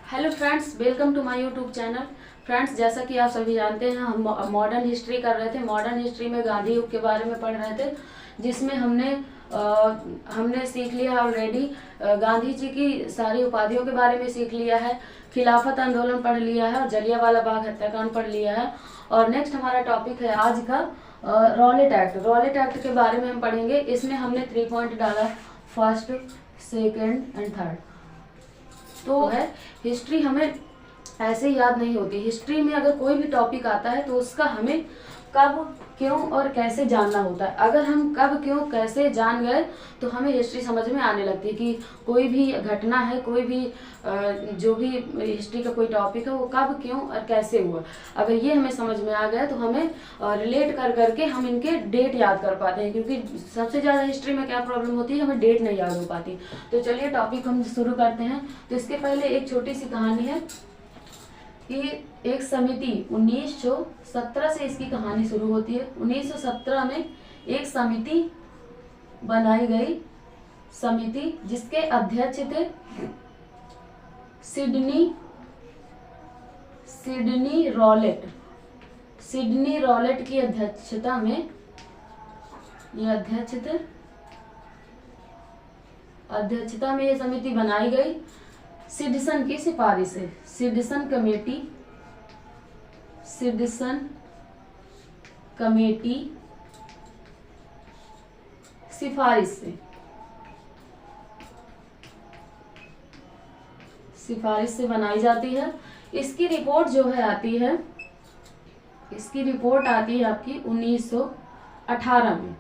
Hello friends, welcome to my YouTube channel. Friends, जैसा कि आप सभी जानते हैं, हम मॉडर्न हिस्ट्री कर रहे थे। मॉडर्न हिस्ट्री में गांधी युग के बारे में पढ़ रहे थे, जिसमें हमने सीख लिया ऑलरेडी। गांधी जी की सारी उपाधियों के बारे में सीख लिया है, खिलाफत आंदोलन पढ़ लिया है और जलियांवाला बाग हत्याकांड पढ़ लिया है। और नेक्स्ट हमारा टॉपिक है आज का रॉलेट एक्ट। रॉलेट एक्ट के बारे में हम पढ़ेंगे। इसमें हमने 3 पॉइंट डाला है, फर्स्ट, सेकेंड एंड थर्ड। तो है हिस्ट्री हमें ऐसे याद नहीं होती। हिस्ट्री में अगर कोई भी टॉपिक आता है तो उसका हमें कब, क्यों और कैसे जानना होता है। अगर हम कब, क्यों, कैसे जान गए तो हमें हिस्ट्री समझ में आने लगती है कि कोई भी घटना है, कोई भी जो भी हिस्ट्री का कोई टॉपिक है वो कब, क्यों और कैसे हुआ। अगर ये हमें समझ में आ गया तो हमें रिलेट कर करके हम इनके डेट याद कर पाते हैं, क्योंकि सबसे ज़्यादा हिस्ट्री में क्या प्रॉब्लम होती है, हमें डेट नहीं याद हो पाती। तो चलिए टॉपिक हम शुरू करते हैं। तो इसके पहले एक छोटी सी कहानी है कि एक समिति 1917 से इसकी कहानी शुरू होती है। 1917 में एक समिति बनाई गई, समिति जिसके अध्यक्ष थे सिडनी रॉलेट। सिडनी रॉलेट की अध्यक्षता में ये समिति बनाई गई सिडसन की सिफारिश से। सिडसन कमेटी सिफारिश से बनाई जाती है। इसकी रिपोर्ट जो है आती है, आपकी 1918 में।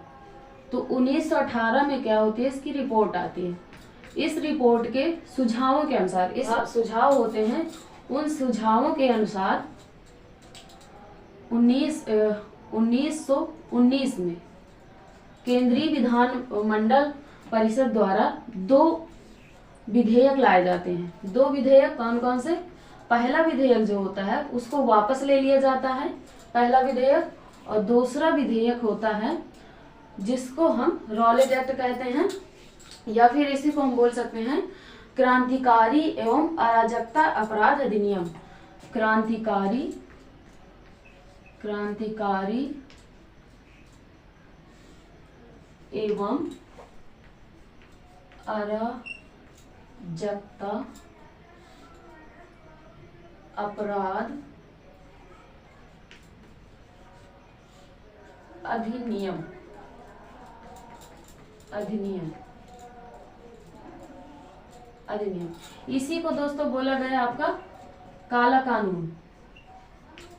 तो 1918 में क्या होती है, इसकी रिपोर्ट आती है। इस रिपोर्ट के सुझावों के अनुसार, इस सुझाव होते हैं, उन सुझावों के अनुसार 1919 में केंद्रीय विधानमंडल परिषद द्वारा 2 विधेयक लाए जाते हैं। 2 विधेयक कौन कौन से? पहला विधेयक जो होता है उसको वापस ले लिया जाता है, पहला विधेयक। और दूसरा विधेयक होता है जिसको हम रॉलेट एक्ट कहते हैं, या फिर इसी को हम बोल सकते हैं क्रांतिकारी एवं अराजकता अपराध अधिनियम। क्रांतिकारी एवं अराजकता अपराध अधिनियम। इसी को दोस्तों बोला गया आपका काला कानून।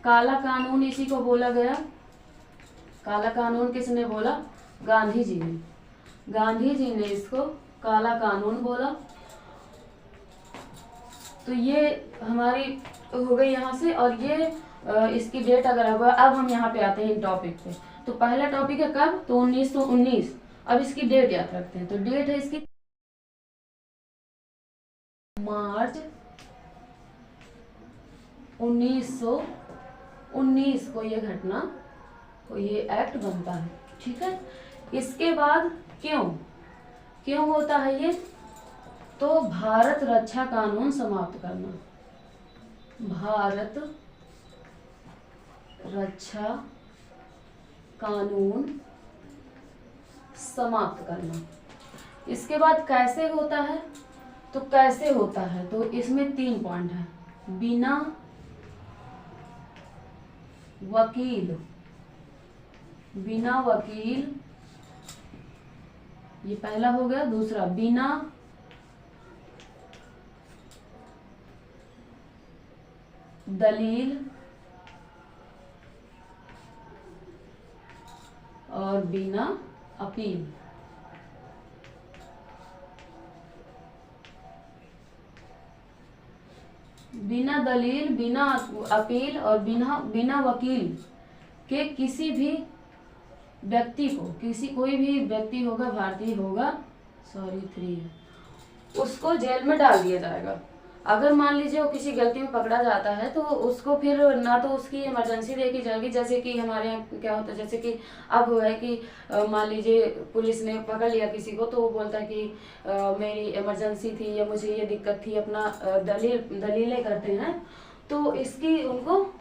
काला कानून इसी को बोला गया। काला कानून किसने बोला? गांधी जी ने इसको काला कानून बोला। तो ये हमारी हो गई यहाँ से। और ये इसकी डेट अगर होगा, अब हम यहाँ पे आते हैं इन टॉपिक पे। तो पहला टॉपिक है कब, तो 1919। अब इसकी डेट याद रखते हैं। तो डेट है इसकी मार्च 1919 को ये घटना को ये एक्ट बनता है। ठीक है। इसके बाद क्यों होता है ये, तो भारत रक्षा कानून समाप्त करना। भारत रक्षा कानून समाप्त करना। इसके बाद कैसे होता है, तो कैसे होता है, तो इसमें 3 पॉइंट है। बिना वकील, ये पहला हो गया। दूसरा, बिना दलील और बिना अपील। बिना दलील, बिना अपील और बिना वकील के किसी भी व्यक्ति को, कोई भी व्यक्ति होगा, भारतीय होगा, 3 है, उसको जेल में डाल दिया जाएगा। अगर मान लीजिए वो किसी गलती में पकड़ा जाता है तो उसको फिर ना तो उसकी इमरजेंसी देखी जाएगी, जैसे कि हमारे यहाँ क्या होता है, जैसे कि अब हुआ है कि मान लीजिए पुलिस ने पकड़ लिया किसी को, तो वो बोलता है कि मेरी इमरजेंसी थी या मुझे ये दिक्कत थी, अपना दलीलें करते हैं, तो इसकी उनको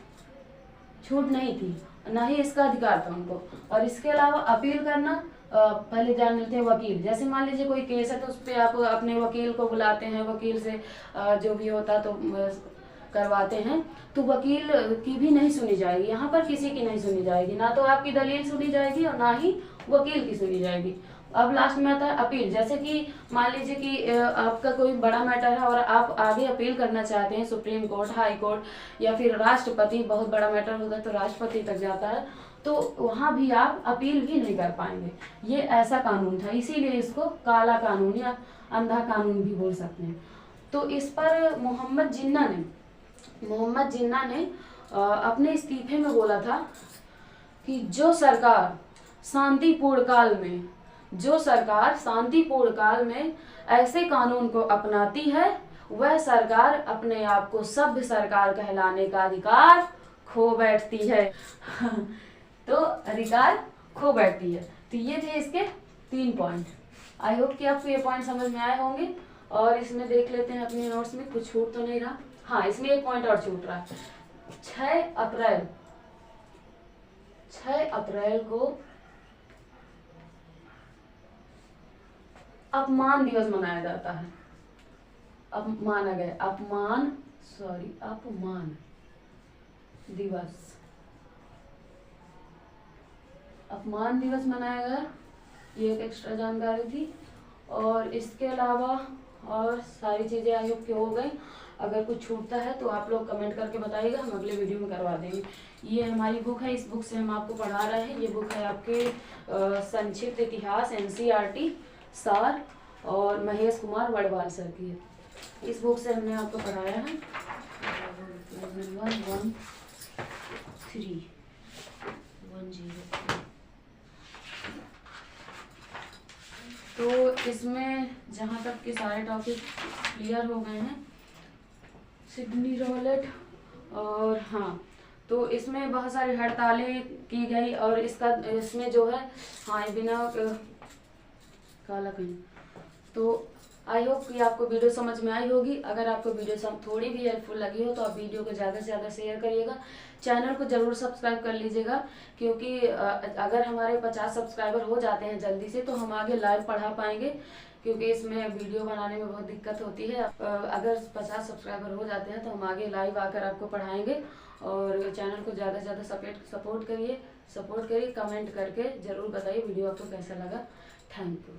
छूट नहीं थी, ना ही इसका अधिकार था उनको। और इसके अलावा अपील करना, पहले जान लेते हैं वकील। जैसे मान लीजिए कोई केस है तो उस पर आप अपने वकील को बुलाते हैं, वकील से जो भी होता तो करवाते हैं, तो वकील की भी नहीं सुनी जाएगी, यहाँ पर किसी की नहीं सुनी जाएगी, ना तो आपकी दलील सुनी जाएगी और ना ही वकील की सुनी जाएगी। अब लास्ट में आता है अपील। जैसे कि मान लीजिए कि आपका कोई बड़ा मैटर है और आप आगे अपील करना चाहते हैं सुप्रीम कोर्ट, हाई कोर्ट या फिर राष्ट्रपति, बहुत बड़ा मैटर होता है तो राष्ट्रपति तक जाता है, तो वहाँ भी आप अपील भी नहीं कर पाएंगे। ये ऐसा कानून था, इसीलिए इसको काला कानून या अंधा कानून भी बोल सकते हैं। तो इस पर मोहम्मद जिन्ना ने अपने इस्तीफे में बोला था कि जो सरकार शांतिपूर्ण काल में ऐसे कानून को अपनाती है, वह सरकार अपने आप को सभ्य सरकार कहलाने का अधिकार खो बैठती है। तो अधिकार खो बैठती है। तो ये थे इसके 3 पॉइंट। आई होप कि आपको ये पॉइंट समझ में आए होंगे। और इसमें देख लेते हैं अपने नोट्स में कुछ छूट तो नहीं रहा। हाँ, इसमें एक पॉइंट और छूट रहा है। 6 अप्रैल को अपमान दिवस मनाया जाता है। अपमान दिवस मनाया गया। ये एक एक्स्ट्रा जानकारी थी। और इसके अलावा और सारी चीज़ें आई होप कि हो गई। अगर कुछ छूटता है तो आप लोग कमेंट करके बताइएगा, हम अगले वीडियो में करवा देंगे। ये हमारी बुक है, इस बुक से हम आपको पढ़ा रहे हैं। ये बुक है आपके संक्षिप्त इतिहास NCERT सार और महेश कुमार वडवाल सर की है। इस बुक से हमने आपको पढ़ाया है 113 तो इसमें जहाँ तक के सारे टॉपिक क्लियर हो गए हैं, सिडनी रॉलेट। और हाँ, तो इसमें बहुत सारी हड़तालें की गई और इसमें जो है, हाँ, बिना काला कहीं। तो आई होप कि आपको वीडियो समझ में आई होगी। अगर आपको वीडियो थोड़ी भी हेल्पफुल लगी हो तो आप वीडियो को ज़्यादा से ज़्यादा शेयर करिएगा। चैनल को ज़रूर सब्सक्राइब कर लीजिएगा, क्योंकि अगर हमारे 50 सब्सक्राइबर हो जाते हैं जल्दी से तो हम आगे लाइव पढ़ा पाएंगे, क्योंकि इसमें वीडियो बनाने में बहुत दिक्कत होती है। अगर 50 सब्सक्राइबर हो जाते हैं तो हम आगे लाइव आकर आपको पढ़ाएंगे। और चैनल को ज़्यादा से ज़्यादा सपोर्ट करिए, कमेंट करके ज़रूर बताइए वीडियो आपको कैसा लगा। Thank you.